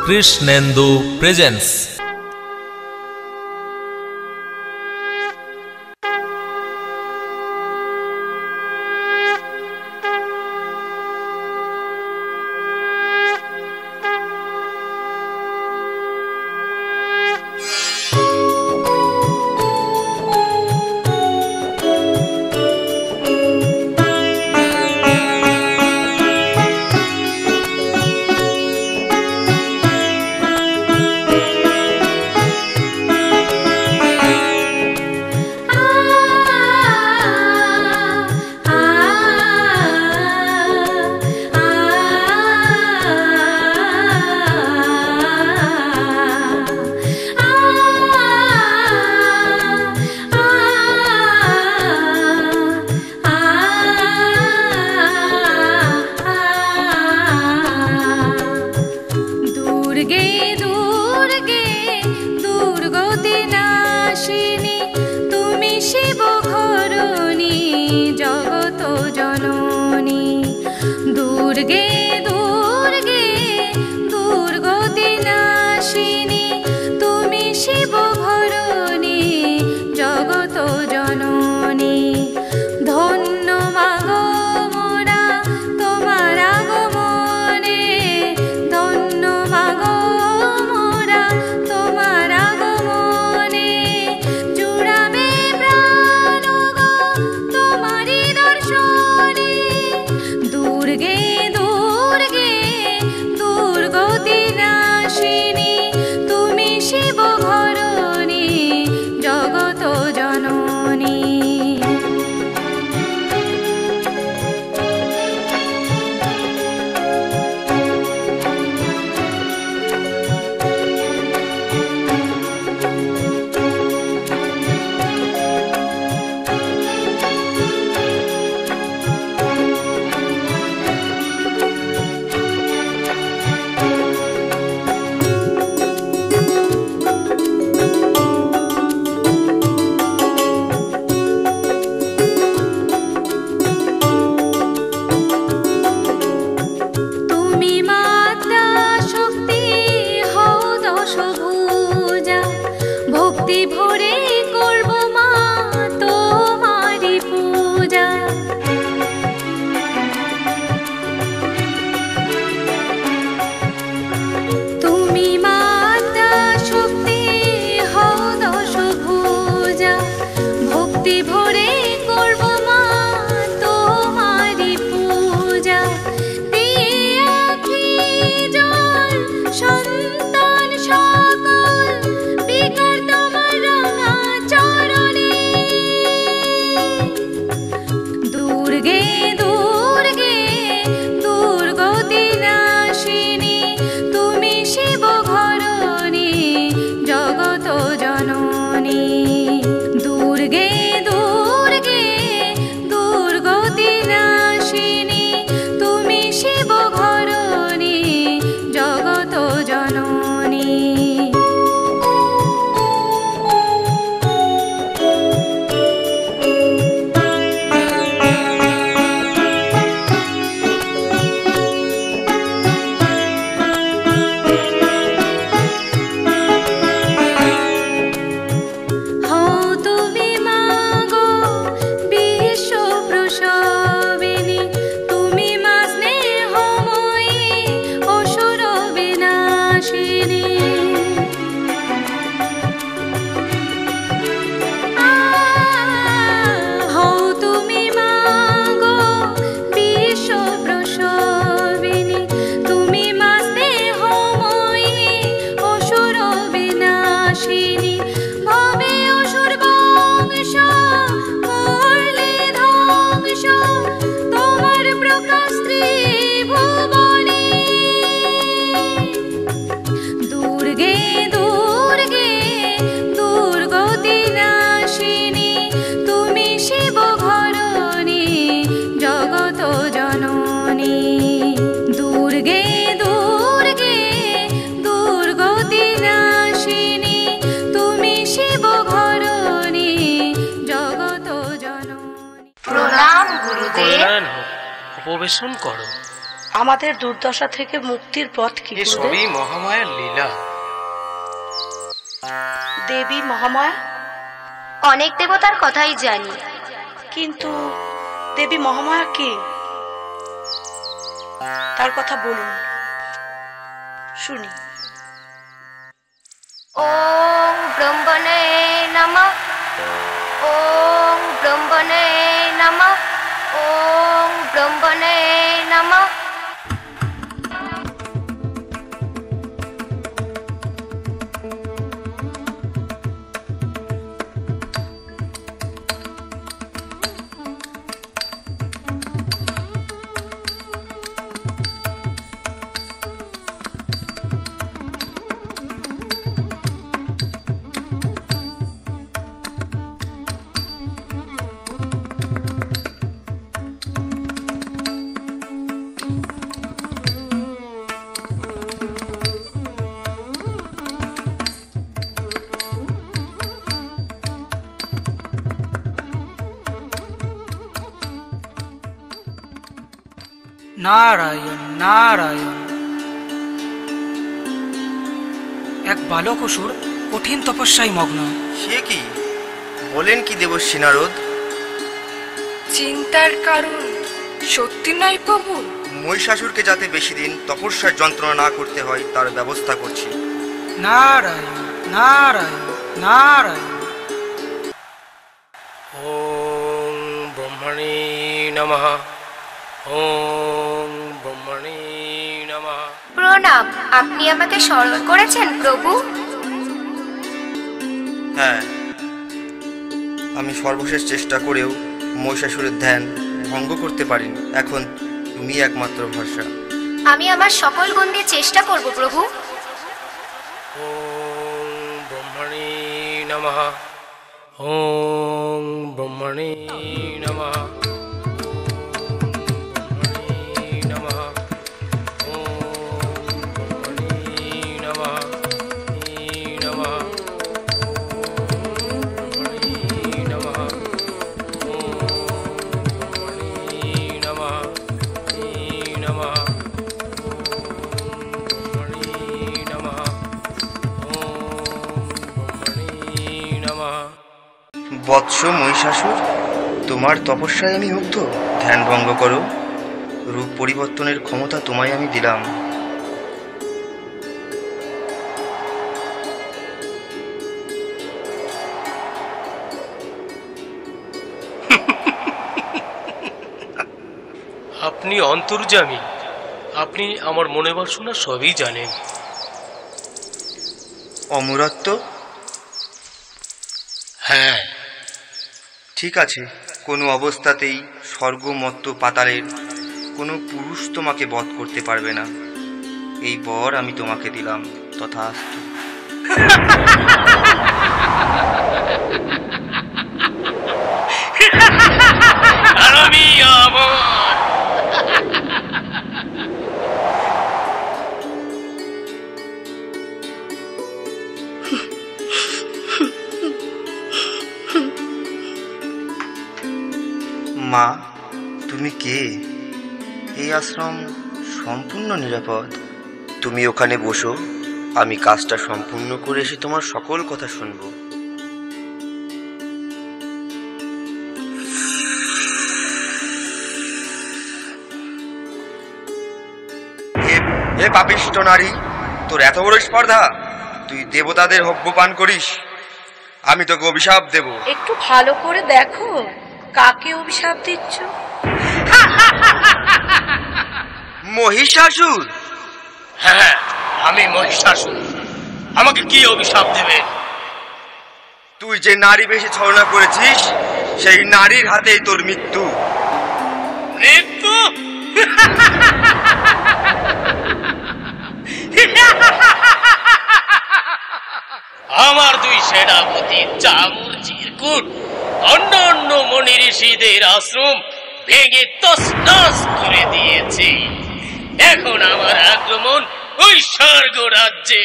Krishnendu presence. উপবেশন করো। আমাদের দুর্দশা থেকে মুক্তির পথ কি? সবই মহামায়ার লীলা। দেবী মহামায়া? অনেক দেবতার কথাই জানি, কিন্তু দেবী মহামায়া কে? তার কথা বলুন, শুনি। ওং ব্রহ্মণে নমঃ, ওং ব্রহ্মণে নমঃ, ওং ব্রহ্মণে নমঃ। নারায়ণ নারায়ণ। এক বালক অসুর কঠিন তপস্যায় মগ্ন। সে কি বলেন কি দেবশ্রী নারদ? চিন্তার কারণ সত্যি নয় প্রভু। মহিষাসুরকে যাতে বেশি দিন তপস্যার যন্ত্রণা না করতে হয় তার ব্যবস্থা করছি। নারায়ণ নারায়ণ নারায়ণ। ওং ব্রহ্মণে নমঃ, ওং ব্রহ্মণে নমঃ। প্রণাম, আপনি আমাকে স্মরণ করেছেন প্রভু? হ্যাঁ, আমি সর্বশেষ চেষ্টা করেও মহিষাসুরের ধ্যান ভঙ্গ করতে পারিনি। এখন তুমি একমাত্র ভরসা। আমি আমার সকল গুণ দিয়ে চেষ্টা করব প্রভু। ওং ব্রহ্মণে নমঃ, ওং ব্রহ্মণে নমঃ, বৎস মহিষাসুর, তোমার তপস্যায় আমি মুগ্ধ। ধ্যান ভঙ্গ করো, রূপ পরিবর্তনের ক্ষমতা তোমায় আমি দিলাম। আপনি অন্তর্যামী, আপনি আমার মনে বাসনা সবই জানেন। অমরত্ব? হ্যাঁ। ঠিক আছে, কোনো অবস্থাতেই স্বর্গ মত্ত পাতালের কোনো পুরুষ তোমাকে বধ করতে পারবে না। এই বর আমি তোমাকে দিলাম, তথাস্তু। আমি আমার মা, তুমি কে? এই আশ্রম সম্পূর্ণ নিরাপদ। তুমি ওখানে বসো, আমি কাজটা সম্পূর্ণ করে এসে তোমার সকল কথা শুনবো। হে পাপিষ্ঠ নারী, তোর এত বড় স্পর্ধা, তুই দেবতাদের হব্যপান করিস। আমি তোকে অভিশাপ দেব। একটু ভালো করে দেখো কাকে অভিশাপ দিচ্ছ। মহিষাসুর? হ্যাঁ, আমি মহিষাসুর। আমাকে কি অভিশাপ দেবে? তুই যে নারী বেশে ছলনা করেছিস, সেই নারীর হাতেই তোর মৃত্যু। মৃত্যু? আমার দুই সেনাপতি চামুর চিরকুট অন্য অন্য মনি ঋষিদের আশ্রম ভেঙে তছনছ করে দিয়েছে। এখন আমার আক্রমণ ওই স্বর্গ রাজ্যে।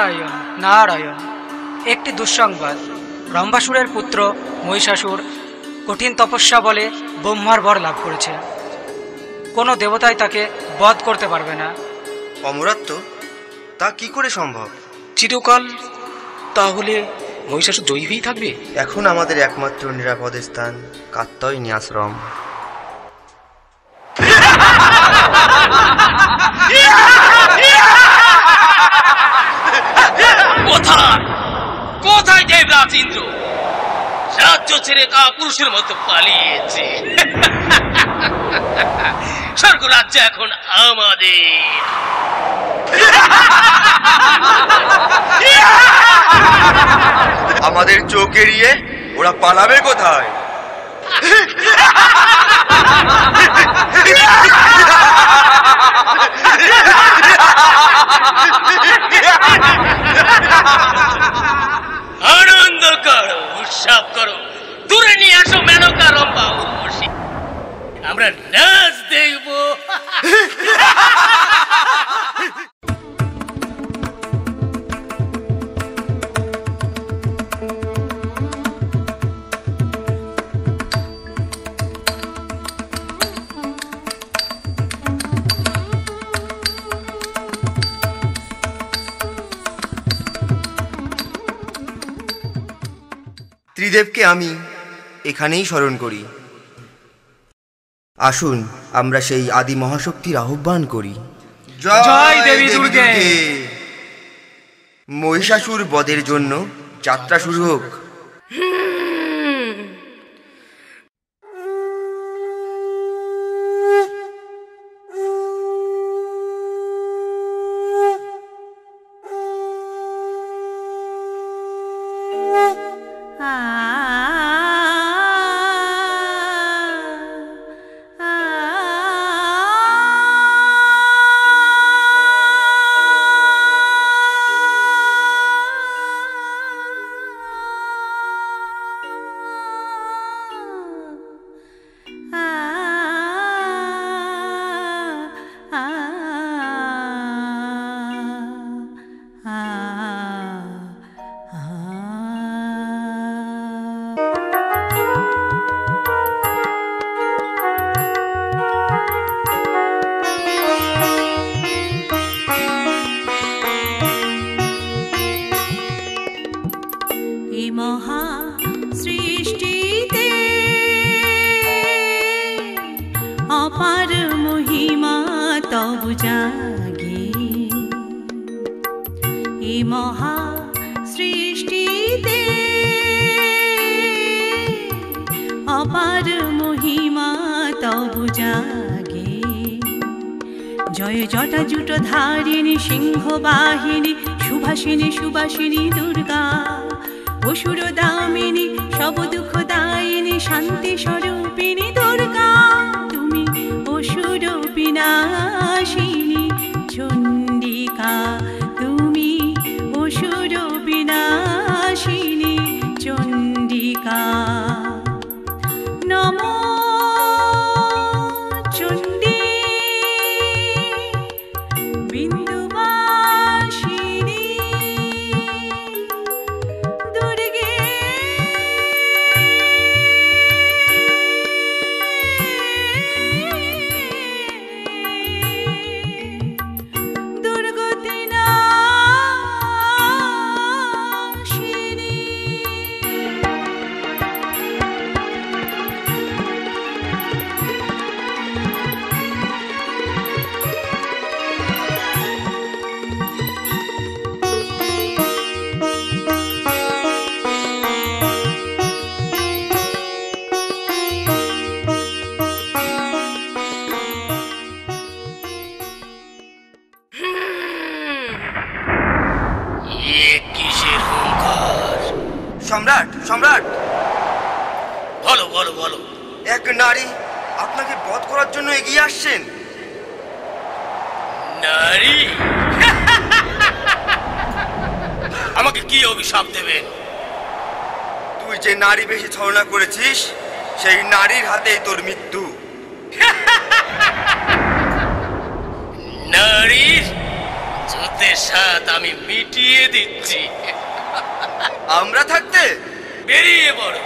নারায়ণ নারায়ণ। একটি দুঃসংবাদ, রম্ভাসুরের পুত্র মহিষাসুর কঠিন তপস্যা বলে ব্রহ্মার বর লাভ করেছে। কোনো দেবতাই তাকে বধ করতে পারবে না। অমরত্ব, তা কি করে সম্ভব? চিরকাল তাহলে মহিষাসুর জয়ী হয়েই থাকবে? এখন আমাদের একমাত্র নিরাপদ স্থান কাত্যায়নী আশ্রম। কোথায় কোথায় দেবরাজ ইন্দ্র? রাজ্য ছেড়ে কা পুরুষের মতো পালিয়েছে। স্বর্গ রাজ্য এখন আমাদের। আমাদের চোখ এড়িয়ে ওরা পালাবে কোথায়? আনন্দ করো, উৎসব করো, দূরে নিয়ে আসো মেনকা রম্ভা উর্বশী, আমরা নাচ দেখবো। ত্রিদেবকে আমি এখানেই স্মরণ করি। আসুন আমরা সেই আদি মহাশক্তির আহ্বান করি। জয় দেবী দুর্গে। মহিষাসুর বধের জন্য যাত্রা শুরু হোক। অপার মহিমা তব জাগে, এ মহা সৃষ্টিতে অপার মহিমা তব জাগে। জয় জটা জুটো ধারিণী সিংহ বাহিনী, সুভাষিনী সুবাসিনী দুর্গা, অসুর দামিনী সব দুঃখ দায়িনী, শান্তি স্বরূপিণী দুর্গা। তুমি অসুর বিনাশিনী চণ্ডিকা, তুমি অসুর বিনাশিনী চণ্ডিকা। নমো চণ্ডী বিন্দুবাসিনী দুর্গে। দুর্গতি নাশিনী। কিসের হুঙ্কার? সম্রাট, সম্রাট, বলো বলো বলো। এক নারী আপনাকে বধ করার জন্য এগিয়ে আসছেন। নারী? আমাকে কি অভিশাপ দেবেন? তুই যে নারী বেশি ছলনা করেছিস, সেই নারীর হাতেই তোর মৃত্যু। নারীর? যত রক্তের স্বাদ আমি মিটিয়ে দিচ্ছি। আমরা থাকতে বেরিয়ে পড়ো।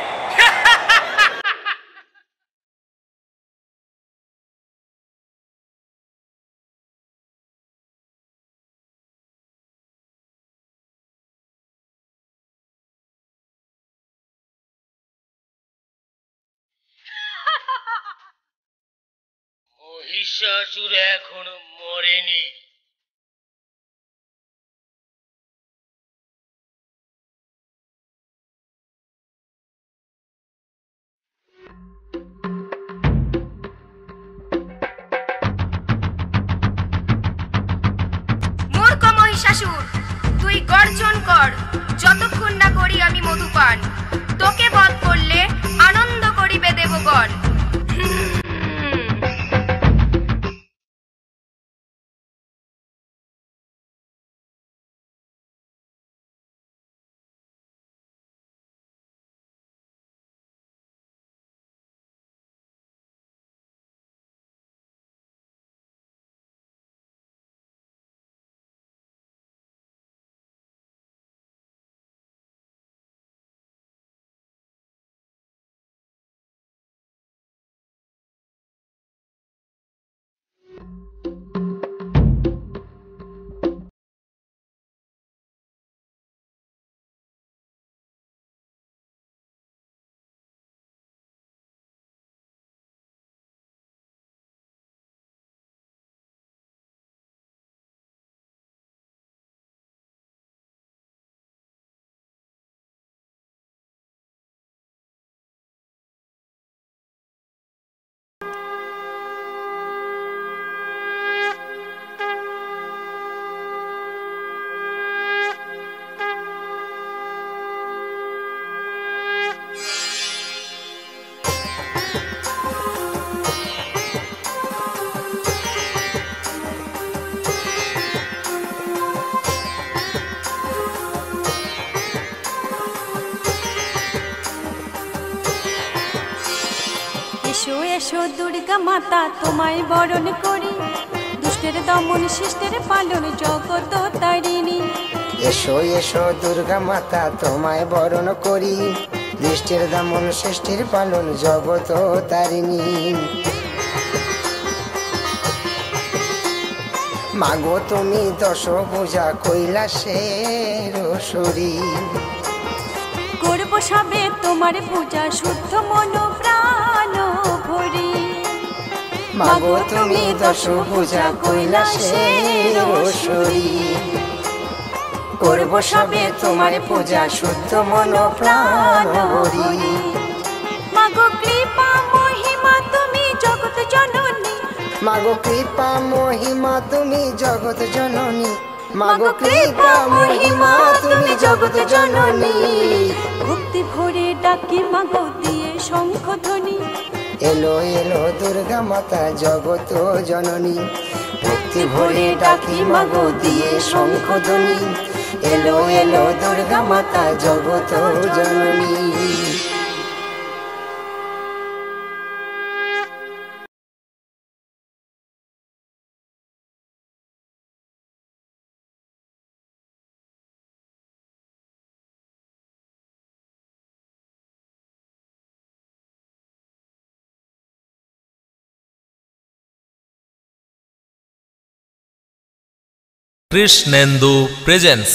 মহিষাসুর এখনো মরেনি। মূর্খ মহিষাসুর, তুই গর্জন কর যতক্ষণ না করি আমি মধুপান। তোকে বধ করলে আনন্দ করিবে দেবগণ। এসো এসো দুর্গা মাতা তোমায় বরণ করি, দুষ্টের দমন শিষ্টের পালন জগত তারিণী। এসো এসো দুর্গা মাতা তোমায় বরণ করি, দৃষ্টির দমন সৃষ্টির পালন জগত তারিণী। মাগো তুমি দশ পূজা কৈলাসের শরীর, করব সবে তোমার পূজা শুদ্ধ মন প্রাণ ভরি। মাগো তুমি দশ পূজা কৈলাসের শরীর, করব সবে তোমার পূজা শুদ্ধ মন প্রাণ ভরি। মাগো কৃপা মহিমা তুমি জগৎ জননী, মাগো কৃপা মহিমা তুমি জগৎ জননী, মাগো কৃপা মহিমা তুমি জগৎ জননী। ভক্তি ভরে ডাকি মাগো দিয়ে শঙ্খ ধ্বনি, এলো এলো দুর্গা মাতা জগৎ জননী। ভক্তি ভরে ডাকি মাগো দিয়ে শঙ্খ ধ্বনি, এলো এলো দুর্গা মাতা জগৎ জননী। কৃষ্ণেন্দু প্রেজেন্স।